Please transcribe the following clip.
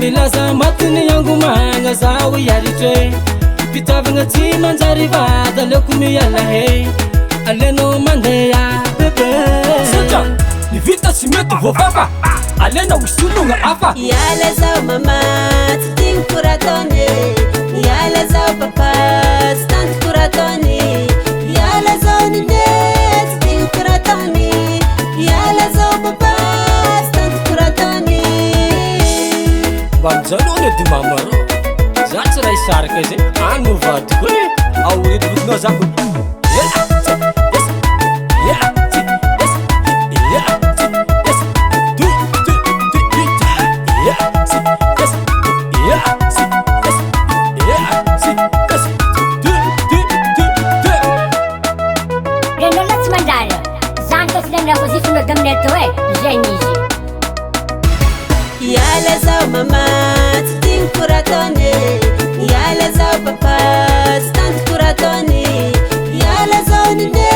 lasa matiny yango magna zao iaritre fitavagna tsy manjary vata leoko miala he aleno mandeha bebe satria ny vita tsy mety voafafa alena hosologna hafa iala zao mama tsy tigny koratony iala zao papa tsy tanty koratony iala zao nine tsy tigny koratony iala zao papa tsy tanty koratony mba mijanona edy mamaro za tsy raha isaraka zay any vadiko e aoredovodinao zako iala zao mama tsy tigny koratony iala zao papa tsy tanty koratony iala zao nine